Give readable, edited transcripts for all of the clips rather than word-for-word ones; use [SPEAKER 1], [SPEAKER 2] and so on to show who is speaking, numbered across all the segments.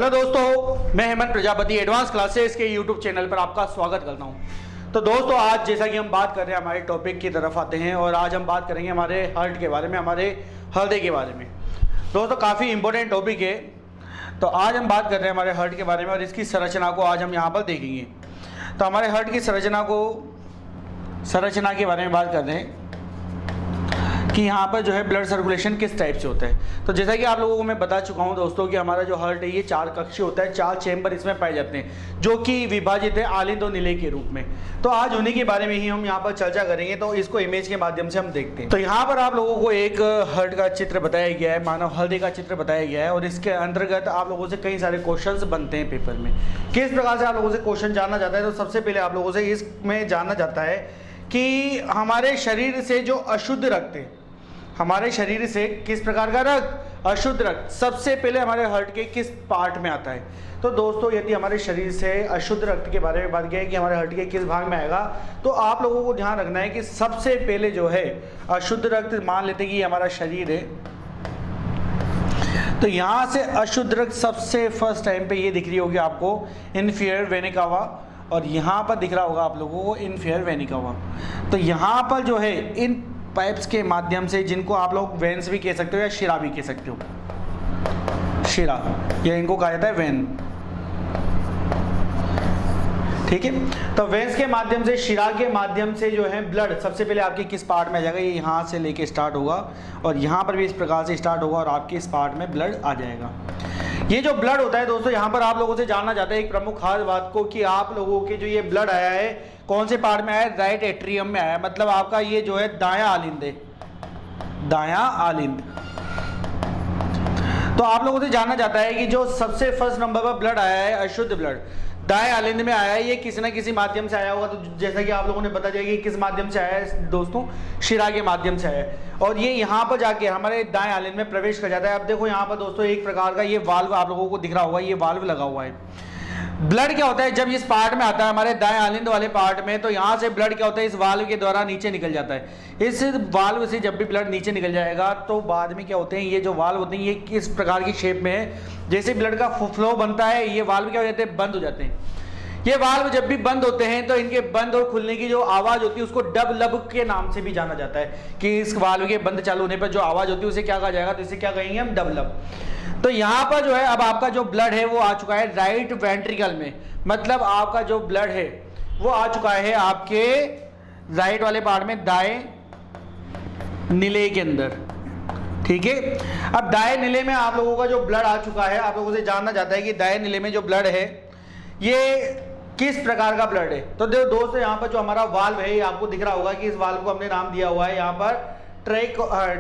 [SPEAKER 1] Hello दोस्तों, मैं Hemant Prajapati advance classes के यूट्यूब चैनल पर आपका स्वागत करता हूं। तो दोस्तों, आज जैसा कि हम बात कर रहे हैं हमारे टॉपिक की तरफ आते हैं और आज हम बात करेंगे हमारे हार्ट के बारे में, हमारे हृदय के बारे में। दोस्तों, काफ़ी इंपॉर्टेंट टॉपिक है। तो आज हम बात कर रहे हैं हमारे हार्ट के बारे में और इसकी संरचना को आज हम यहाँ पर देखेंगे। तो हमारे हार्ट की संरचना के बारे में बात कर रहे हैं कि यहाँ पर जो है ब्लड सर्कुलेशन किस टाइप से होता है। तो जैसा कि आप लोगों को मैं बता चुका हूँ दोस्तों कि हमारा जो हार्ट है ये 4 कक्षीय होता है, 4 चैम्बर इसमें पाए जाते हैं जो कि विभाजित है आलिंद और निलय के रूप में। तो आज उन्हीं के बारे में ही हम यहाँ पर चर्चा करेंगे। तो इसको इमेज के माध्यम से हम देखते हैं। तो यहाँ पर आप लोगों को एक हार्ट का चित्र बताया गया है, मानव हृदय का चित्र बताया गया है और इसके अंतर्गत आप लोगों से कई सारे क्वेश्चंस बनते हैं पेपर में। किस प्रकार से आप लोगों से क्वेश्चन जानना चाहता है, तो सबसे पहले आप लोगों से इसमें जानना चाहता है कि हमारे शरीर से जो अशुद्ध रक्त है, हमारे शरीर से किस प्रकार का रक्त, अशुद्ध रक्त सबसे पहले हमारे हार्ट के किस पार्ट में आता है। तो दोस्तों, यदि हमारे शरीर से अशुद्ध रक्त के बारे में बात किया है कि हमारे हार्ट के किस भाग में आएगा, तो आप लोगों को ध्यान रखना है कि सबसे पहले जो है अशुद्ध रक्त, मान लेते हैं कि हमारा शरीर है, तो यहाँ से अशुद्ध रक्त सबसे फर्स्ट टाइम पे ये दिख रही होगी आपको इन्फीरियर वेना कावा, और यहाँ पर दिख रहा होगा आप लोगों को इन्फीरियर वेना कावा। तो यहाँ पर जो है इन पाइप्स के माध्यम से, जिनको आप लोग वेन्स भी कह सकते हो या शिरा भी कह सकते हो, शिरा या इनको कहा जाता है वेन, ठीक है। तो वेन्स के माध्यम से, शिरा के माध्यम से जो है ब्लड सबसे पहले आपके किस पार्ट में आ जाएगा, ये यहाँ से लेके स्टार्ट होगा और यहाँ पर भी इस प्रकार से स्टार्ट होगा और आपके इस पार्ट में ब्लड आ जाएगा। ये जो ब्लड होता है दोस्तों, यहाँ पर आप लोगों से जानना चाहते हैं एक प्रमुख खास बात को कि आप लोगों के जो ये ब्लड आया है कौन से पार्ट में आया है, राइट एट्रियम में आया है। मतलब आपका ये जो है दायां आलिंद है, दायां आलिंद। तो आप लोगों से जानना चाहता है कि जो सबसे फर्स्ट नंबर पर ब्लड आया है, अशुद्ध ब्लड दाएं आलिंद में आया है, ये किसी ना किसी माध्यम से आया होगा। तो जैसा कि आप लोगों ने बता दिया कि किस माध्यम से आया है दोस्तों, शिरा के माध्यम से आया है और ये यहाँ पर जाके हमारे दाएं आलिंद में प्रवेश कर जाता है। अब देखो यहाँ पर दोस्तों एक प्रकार का ये वाल्व आप लोगों को दिख रहा होगा, ये वाल्व लगा हुआ है। ब्लड क्या होता है, जब इस पार्ट में आता है हमारे दाएं आलिंद वाले पार्ट में, तो यहाँ से ब्लड क्या होता है, इस वाल्व के द्वारा नीचे निकल जाता है। इस वाल्व से जब भी ब्लड नीचे निकल जाएगा तो बाद में क्या होते हैं, ये जो वाल्व होते हैं ये किस प्रकार की शेप में है, जैसे ब्लड का फ्लो बनता है ये वाल्व क्या हो जाते हैं, बंद हो जाते हैं। ये वाल्व जब भी बंद होते हैं तो इनके बंद और खुलने की जो आवाज होती है उसको डब लब के नाम से भी जाना जाता है कि इस वाल्व के बंद चालू होने पर जो आवाज होती है उसे क्या कहा जाएगा, तो इसे क्या कहेंगे हम, डब लब। तो यहाँ पर जो है अब आपका जो ब्लड है वो आ चुका है राइट वेंट्रिकल में, मतलब आपका जो ब्लड है वो आ चुका है आपके राइट वाले पार्ट में, दाएं निलय के अंदर, ठीक है। अब दाएं निलय में आप लोगों का जो ब्लड आ चुका है, आप लोगों से जानना चाहता है कि दाएं निलय में जो ब्लड है ये किस प्रकार का ब्लड है। तो देखो दोस्तों, यहाँ पर जो हमारा वाल्व है ये आपको दिख रहा होगा कि इस वाल्व को हमने नाम दिया हुआ है यहाँ पर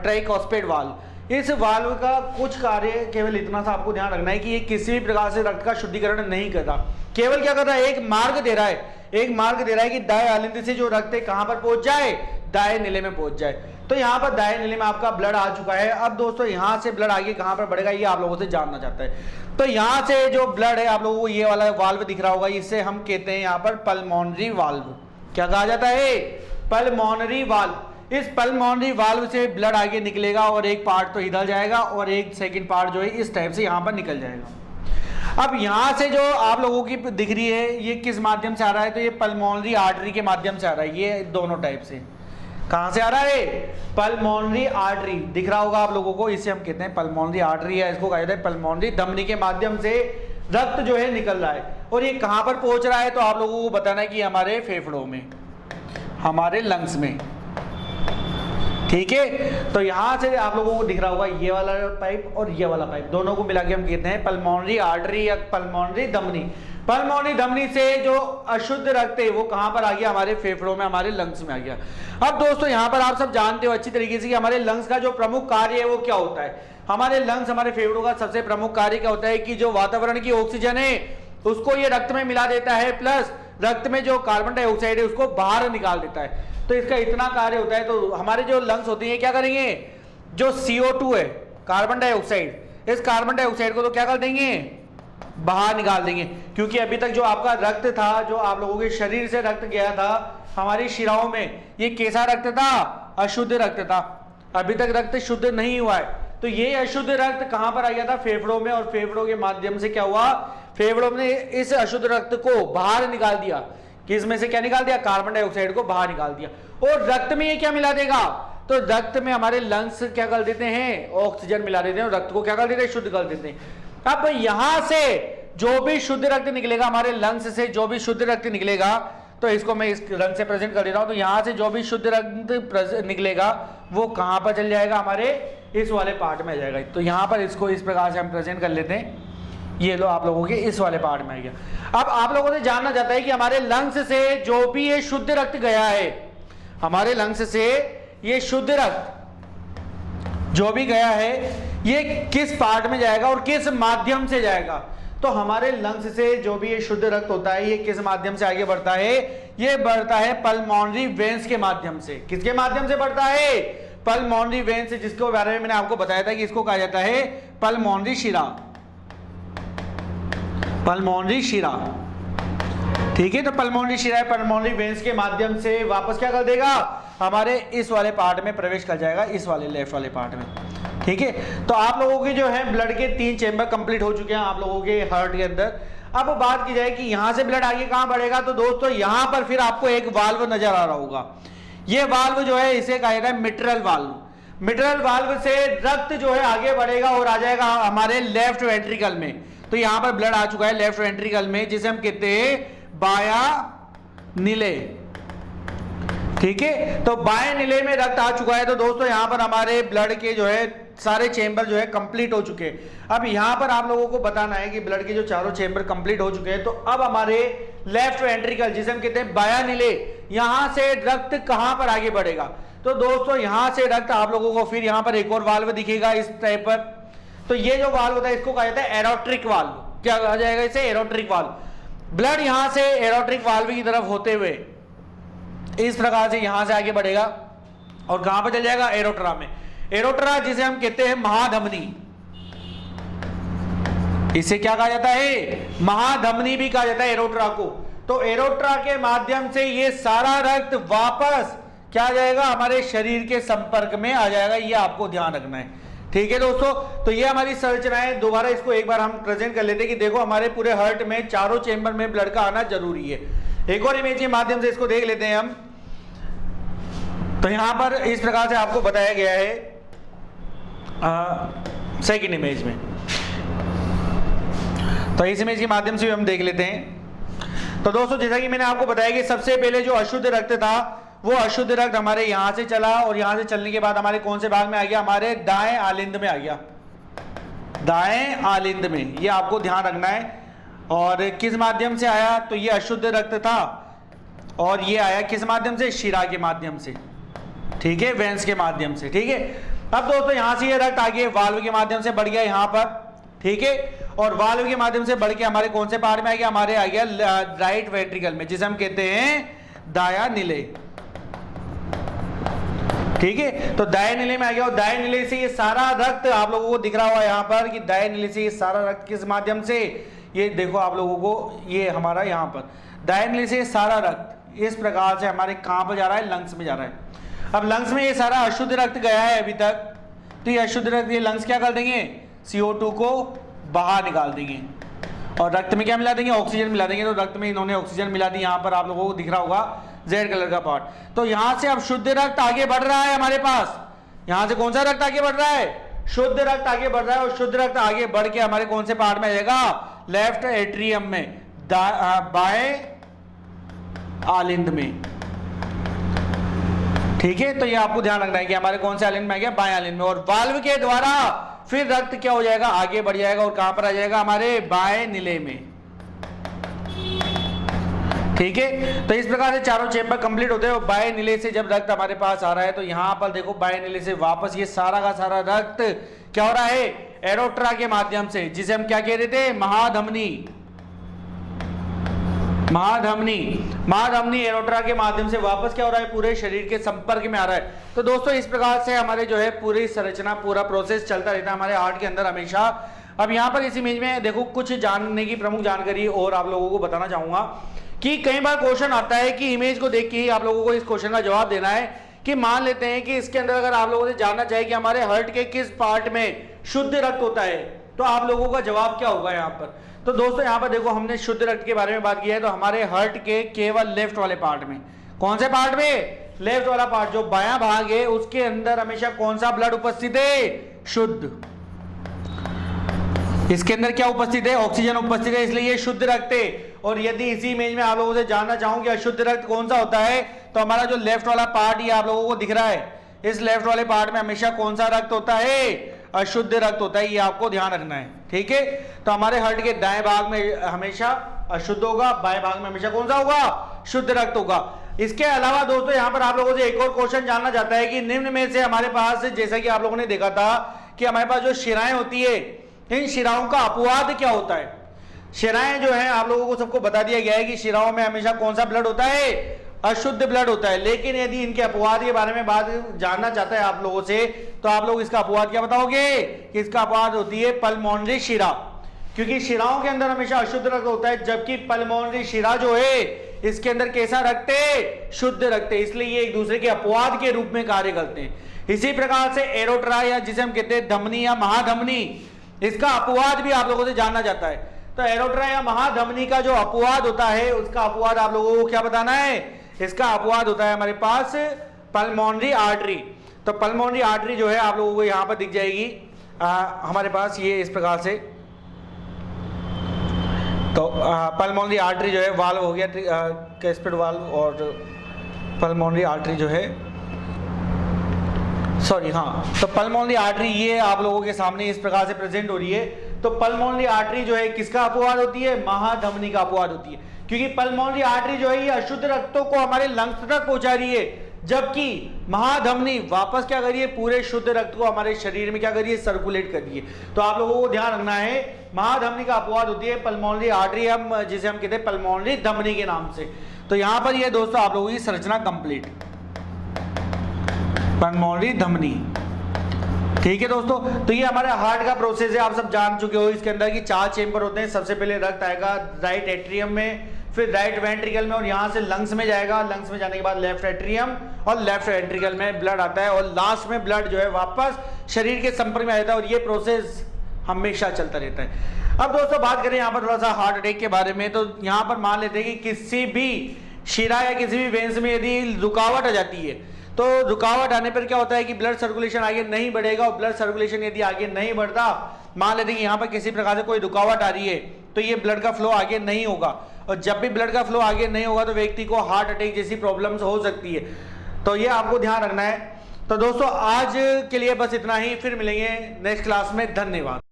[SPEAKER 1] ट्राइकोस्पेड वाल्व। इस वाल्व का कुछ कार्य केवल इतना सा आपको ध्यान रखना है कि ये किसी भी प्रकार से रक्त का शुद्धिकरण नहीं करता, केवल क्या कर रहा है, एक मार्ग दे रहा है, एक मार्ग दे रहा है कि दाएं आलिंद से जो रक्त है कहां पर पहुंच जाए, दाएं निलय में पहुंच जाए। तो यहाँ पर दाएं निलय में आपका ब्लड आ चुका है। अब दोस्तों यहाँ से ब्लड आगे कहां पर बढ़ेगा ये आप लोगों से जानना चाहता है। तो यहाँ से जो ब्लड है आप लोगों को ये वाला वाल्व दिख रहा होगा, इसे हम कहते हैं यहाँ पर पल्मोनरी वाल्व। क्या कहा जाता है, पल्मोनरी वाल्व। इस पल्मोनरी वाल्व से ब्लड आगे निकलेगा और एक पार्ट तो इधर जाएगा और एक सेकंड पार्ट जो है इस टाइप से यहाँ पर निकल जाएगा। अब यहाँ से जो आप लोगों की दिख रही है ये किस माध्यम से आ रहा है, तो ये पल्मोनरी आर्टरी के माध्यम से आ रहा है। ये दोनों टाइप से कहां से आ रहा है, पल्मोनरी आर्टरी दिख रहा होगा आप लोगों को, इसे हम कहते हैं पल्मोनरी आर्टरी है, इसको कहा जाता है पल्मोनरी धमनी के माध्यम से रक्त जो है निकल रहा है। और ये कहां पर पहुंच रहा है, तो आप लोगों को बताना है कि हमारे फेफड़ों में, हमारे लंग्स में, ठीक है। तो यहां से आप लोगों को दिख रहा होगा ये वाला पाइप और ये वाला पाइप, दोनों को मिला के हम कहते हैं पल्मोनरी आर्टरी या पल्मोनरी धमनी। पल्मोनरी धमनी से जो अशुद्ध रक्त है वो कहां पर आ गया, हमारे फेफड़ों में, हमारे लंग्स में आ गया। अब दोस्तों यहाँ पर आप सब जानते हो अच्छी तरीके से कि हमारे लंग्स का जो प्रमुख कार्य है वो क्या होता है। हमारे लंग्स, हमारे फेफड़ों का सबसे प्रमुख कार्य क्या होता है कि जो वातावरण की ऑक्सीजन है उसको ये रक्त में मिला देता है, प्लस रक्त में जो कार्बन डाइऑक्साइड है उसको बाहर निकाल देता है। तो इसका इतना कार्य होता है। तो हमारे जो लंग्स होते हैं क्या करेंगे, जो CO2 है, कार्बन डाइऑक्साइड, इस कार्बन डाइऑक्साइड को तो क्या कर देंगे, बाहर निकाल देंगे। क्योंकि अभी तक जो आपका रक्त था, जो आप लोगों के शरीर से रक्त गया था हमारी शिराओं में, ये कैसा रक्त था, अशुद्ध रक्त था। अभी तक रक्त शुद्ध नहीं हुआ है। तो ये अशुद्ध रक्त कहां पर आ गया था, फेफड़ों में, और फेफड़ों के माध्यम से क्या हुआ, फेफड़ों ने इस अशुद्ध रक्त को बाहर निकाल दिया। किस में से क्या निकाल दिया, कार्बन डाइऑक्साइड को बाहर निकाल दिया। और रक्त में ये क्या मिला देगा, तो रक्त में हमारे लंग्स क्या कर देते हैं, ऑक्सीजन मिला देते हैं, और रक्त को क्या कर देते हैं, शुद्ध कर देते हैं। अब यहां से जो भी शुद्ध रक्त निकलेगा, हमारे लंग्स से जो भी शुद्ध रक्त निकलेगा, तो इसको मैं इस रंग से प्रेजेंट कर दे रहा हूं, तो यहां से जो भी शुद्ध रक्त निकलेगा वो कहां पर चल जाएगा, हमारे इस वाले पार्ट में आ जाएगा। तो यहां पर इसको इस प्रकार से हम प्रेजेंट कर लेते हैं, ये लो आप लोगों के इस वाले पार्ट में आ गया। अब आप लोगों से जानना चाहता है कि हमारे लंग्स से जो भी ये शुद्ध रक्त गया है, हमारे लंग्स से ये शुद्ध रक्त जो भी गया है ये किस पार्ट में जाएगा और किस माध्यम से जाएगा। तो हमारे लंग्स से जो भी ये शुद्ध रक्त होता है ये किस माध्यम से आगे बढ़ता है, ये बढ़ता है पल्मोनरी वेन्स के माध्यम से। किसके माध्यम से बढ़ता है, पल्मोनरी वेन्स से, जिसके बारे में मैंने आपको बताया था कि इसको कहा जाता है पल्मोनरी शिरा, पल्मोनरी शिरा। ठीक है, तो पल्मोनरी शिरा पल्मोनरी वेन्स के माध्यम से वापस क्या कर देगा, हमारे इस वाले पार्ट में प्रवेश कर जाएगा, इस वाले लेफ्ट वाले पार्ट में। ठीक है, तो आप लोगों के जो है ब्लड के 3 चेंबर कंप्लीट हो चुके हैं आप लोगों के हार्ट के अंदर। अब बात की जाए कि यहां से ब्लड आगे कहां बढ़ेगा, तो दोस्तों यहां पर फिर आपको एक वाल्व नजर आ रहा होगा। ये वाल्व जो है इसे कहा जाता है मिट्रल वाल्व। मिट्रल वाल्व से रक्त जो है आगे बढ़ेगा और आ जाएगा हमारे लेफ्ट वेंट्रिकल में। तो यहां पर ब्लड आ चुका है लेफ्ट वेंट्रिकल में, जिसे हम कहते हैं बाया नीले। ठीक है, तो बाएं नीले में रक्त आ चुका है। तो दोस्तों यहां पर हमारे ब्लड के जो है सारे चेंबर जो है कंप्लीट हो चुके हैं। अब यहां पर आप लोगों को बताना है कि ब्लड के जो चारों चेंबर कंप्लीट हो चुके हैं, तो अब हमारे लेफ्ट वेंट्रिकल, जिसे हम कहते हैं बाया नीले, यहां से रक्त कहां पर आगे बढ़ेगा। तो दोस्तों यहां से रक्त आप लोगों को फिर यहां पर एक और वाल्व दिखेगा इस टाइप पर। तो ये जो वाल्व होता है इसको कहा जाता है एरोट्रिक वाल्व। क्या कहा जाएगा इसे, एरोट्रिक वाल्व। ब्लड यहां से एरोट्रिक वाल्व की तरफ होते हुए इस प्रकार से यहां से आगे बढ़ेगा और कहां पर चल जाएगा, एरोट्रा में। एरोट्रा जिसे हम कहते हैं महाधमनी, इसे क्या कहा जाता है, महाधमनी भी कहा जाता है एरोट्रा को। तो एरोट्रा के माध्यम से ये सारा रक्त वापस क्या आ जाएगा, हमारे शरीर के संपर्क में आ जाएगा। ये आपको ध्यान रखना है। ठीक है दोस्तों, तो ये हमारी संरचना है। दोबारा इसको एक बार हम प्रेजेंट कर लेते हैं कि देखो हमारे पूरे हार्ट में चारों चेंबर में ब्लड का आना जरूरी है। एक और इमेज के माध्यम से इसको देख लेते हैं हम। तो यहां पर इस प्रकार से आपको बताया गया है सेकंड इमेज में। तो इस इमेज के माध्यम से भी हम देख लेते हैं। तो दोस्तों जैसा कि मैंने आपको बताया कि सबसे पहले जो अशुद्ध रक्त था वो अशुद्ध रक्त हमारे यहां से चला और यहां से चलने के बाद हमारे कौन से भाग में आ गया, हमारे दाएं आलिंद में आ गया, दाएं आलिंद में। ये आपको ध्यान रखना है। और किस माध्यम से आया, तो ये अशुद्ध रक्त था और ये आया किस माध्यम से, शिरा के माध्यम से। ठीक है, वेंस के माध्यम से। ठीक है, अब दोस्तों यहां से ये रक्त आगे वाल्व के माध्यम से बढ़ गया यहां पर। ठीक है, और वाल्व के माध्यम से बढ़ के हमारे कौन से पार्ट में आ गया, हमारे आ गया राइट वेंट्रिकल में, जिसे हम कहते हैं दाया नीले। ठीक है, तो दाएं नीले में आ गया और दाएं नीले से ये सारा रक्त आप लोगों को दिख रहा हुआ यहां पर कि दाएं नीले से ये सारा रक्त किस माध्यम से, ये देखो आप लोगों को, ये हमारा यहां पर दाएं नीले से ये सारा रक्त इस प्रकार से हमारे कहां पर जा रहा है, लंग्स में जा रहा है। अब लंग्स में ये सारा अशुद्ध रक्त गया है अभी तक, तो ये अशुद्ध रक्त ये लंग्स क्या कर देंगे, CO2 को बाहर निकाल देंगे और रक्त में क्या मिला देंगे, ऑक्सीजन मिला देंगे। तो रक्त में इन्होंने ऑक्सीजन मिला दी, यहां पर आप लोगों को दिख रहा होगा जेड कलर का पार्ट। तो यहां से अब शुद्ध रक्त आगे बढ़ रहा है हमारे पास। यहां से कौन सा रक्त आगे बढ़ रहा है, शुद्ध रक्त आगे बढ़ रहा है और शुद्ध रक्त आगे बढ़ के हमारे कौन से पार्ट में आ जाएगा, लेफ्ट एट्रियम में, बाएं आलिंद में। ठीक है, तो ये आपको ध्यान रखना है कि हमारे कौन से आलिंद में आ गया, बाएं आलिंद में। और वाल्व के द्वारा फिर रक्त क्या हो जाएगा, आगे बढ़ जाएगा और कहां पर आ जाएगा, हमारे बाएं नीले में। ठीक है, तो इस प्रकार से चारों चेंबर कंप्लीट होते हैं और बाएं नीले से जब रक्त हमारे पास आ रहा है तो यहां पर देखो बाएं नीले से वापस ये सारा का सारा रक्त क्या हो रहा है, एरोट्रा के माध्यम से, जिसे हम क्या कह रहे थे, महाधमनी। महाधमनी एरोट्रा के माध्यम से वापस क्या हो रहा है, पूरे शरीर के संपर्क में आ रहा है। तो दोस्तों इस प्रकार से हमारे जो है पूरी संरचना, पूरा प्रोसेस चलता रहता है हमारे हार्ट के अंदर हमेशा। अब यहाँ पर इस इमेज में देखो कुछ जानने की प्रमुख जानकारी और आप लोगों को बताना चाहूंगा कि कई बार क्वेश्चन आता है कि इमेज को देख के ही आप लोगों को इस क्वेश्चन का जवाब देना है कि मान लेते हैं कि इसके अंदर अगर आप लोगों से जानना चाहे कि हमारे हार्ट के किस पार्ट में शुद्ध रक्त होता है, तो आप लोगों का जवाब क्या होगा यहाँ पर। तो दोस्तों यहाँ पर देखो, हमने शुद्ध रक्त के बारे में बात किया है, तो हमारे हार्ट के केवल लेफ्ट वाले पार्ट में, कौन से पार्ट में, लेफ्ट वाला पार्ट, जो बायां भाग है उसके अंदर हमेशा कौन सा ब्लड उपस्थित है, शुद्ध। इसके अंदर क्या उपस्थित है, ऑक्सीजन उपस्थित है, इसलिए ये शुद्ध रक्त है। और यदि इसी इमेज में आप लोगों से जानना चाहूं कि अशुद्ध रक्त कौन सा होता है, तो हमारा जो लेफ्ट वाला पार्ट ये आप लोगों को दिख रहा है, इस लेफ्ट वाले पार्ट में हमेशा कौन सा रक्त होता है, अशुद्ध रक्त होता है। ये आपको ध्यान रखना है, ठीक है। तो हमारे हार्ट के दाएं भाग में हमेशा अशुद्ध होगा, बाएं भाग में हमेशा कौन सा होगा, शुद्ध रक्त होगा। इसके अलावा दोस्तों यहाँ पर आप लोगों से एक और क्वेश्चन जानना चाहता है कि निम्न में से हमारे पास, जैसा कि आप लोगों ने देखा था कि हमारे पास जो शिराएं होती है, इन शिराओं का अपवाद क्या होता है। शिराएं जो है आप लोगों को सबको बता दिया गया है कि शिराओं में हमेशा कौन सा ब्लड होता है, अशुद्ध ब्लड होता है। लेकिन यदि इनके अपवाद के बारे में बात जानना चाहता है आप लोगों से, तो आप लोग इसका अपवाद क्या बताओगे कि इसका अपवाद होती है पल्मोनरी शिरा, क्योंकि शिराओं के अंदर हमेशा अशुद्ध रक्त होता है, जबकि पल्मोनरी शिरा जो है इसके अंदर कैसा रक्त है, शुद्ध रक्त है। इसलिए ये एक दूसरे के अपवाद के रूप में कार्य करते हैं। इसी प्रकार से एरोट्रा, या जिसे हम कहते हैं धमनी या महाधमनी, इसका अपवाद भी आप लोगों से जानना चाहता है। तो एरोट्रा या महाधमनी का जो अपवाद होता है, उसका अपवाद आप लोगों को क्या बताना है, इसका अपवाद होता है हमारे पास पल्मोनरी आर्टरी। तो पल्मोनरी आर्टरी जो है आप लोगों को यहां पर दिख जाएगी हमारे पास, ये इस प्रकार से। तो पल्मोनरी आर्टरी जो है, वाल्व हो गया कैस्पेड वाल्व, और पल्मोनरी आर्टरी जो है, सॉरी हाँ, तो पल्मोनरी आर्टरी ये आप लोगों के सामने इस प्रकार से प्रेजेंट हो रही है। तो पल्मोनरी आर्टरी जो है किसका अपवाद होती है, महाधमनी का अपवाद होती है, क्योंकि पल्मोनरी आर्टरी जो है ये अशुद्ध रक्तों को हमारे लंग्स तक पहुंचा रही है, जबकि महाधमनी वापस क्या करिए, पूरे शुद्ध रक्त को हमारे शरीर में क्या करिए, सर्कुलेट करिए। तो आप लोगों को ध्यान रखना है, महाधमनी का अपवाद होती है पल्मोनरी आर्टरी, हम जिसे हम कहते हैं पल्मोनरी धमनी के नाम से। तो यहां पर ये दोस्तों आप लोगों की संरचना कंप्लीट, पल्मोनरी धमनी, ठीक है दोस्तों। तो ये हमारे हार्ट का प्रोसेस है, आप सब जान चुके हो। इसके अंदर की 4 चेंबर होते हैं। सबसे पहले रक्त आएगा राइट एट्रियम में, फिर राइट वेंट्रिकल में, और यहां से लंग्स में जाएगा। लंग्स में जाने के बाद लेफ्ट एट्रियम और लेफ्ट वेंट्रिकल में ब्लड आता है, और लास्ट में ब्लड जो है वापस शरीर के संपर्क में आता है, और ये प्रोसेस हमेशा चलता रहता है। अब दोस्तों बात करें यहाँ पर थोड़ा सा हार्ट अटैक के बारे में, तो यहाँ पर मान लेते हैं कि किसी भी शिरा या किसी भी वेन्स में यदि रुकावट आ जाती है, तो रुकावट आने पर क्या होता है कि ब्लड सर्कुलेशन आगे नहीं बढ़ेगा, और ब्लड सर्कुलेशन यदि आगे नहीं बढ़ता, मान लेते हैं कि यहाँ पर किसी प्रकार से कोई रुकावट आ रही है, तो ये ब्लड का फ्लो आगे नहीं होगा, और जब भी ब्लड का फ्लो आगे नहीं होगा तो व्यक्ति को हार्ट अटैक जैसी प्रॉब्लम्स हो सकती है। तो ये आपको ध्यान रखना है। तो दोस्तों आज के लिए बस इतना ही, फिर मिलेंगे नेक्स्ट क्लास में। धन्यवाद।